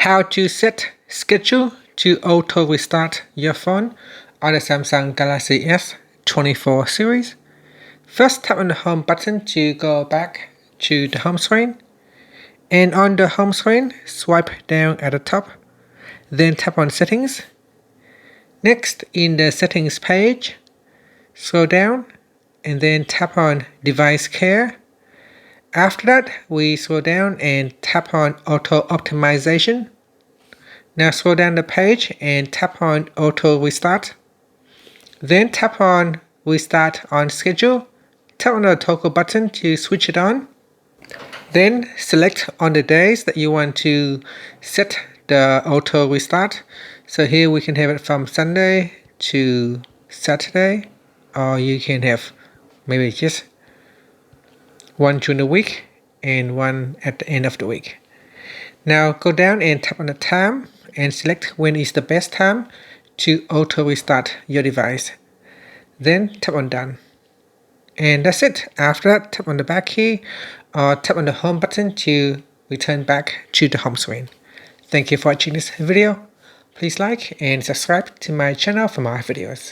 How to set schedule to auto restart your phone on the Samsung Galaxy S24 series. First, tap on the home button to go back to the home screen. And on the home screen, swipe down at the top. Then tap on settings. Next, in the settings page, scroll down and then tap on device care. After that, we scroll down and tap on auto optimization. Now scroll down the page and tap on auto restart. Then tap on restart on schedule. Tap on the toggle button to switch it on. Then select on the days that you want to set the auto restart. So here we can have it from Sunday to Saturday, or you can have maybe just one during the week and one at the end of the week. Now go down and tap on the time and select when is the best time to auto restart your device. Then tap on done. And that's it. After that, tap on the back key or tap on the home button to return back to the home screen. Thank you for watching this video. Please like and subscribe to my channel for more videos.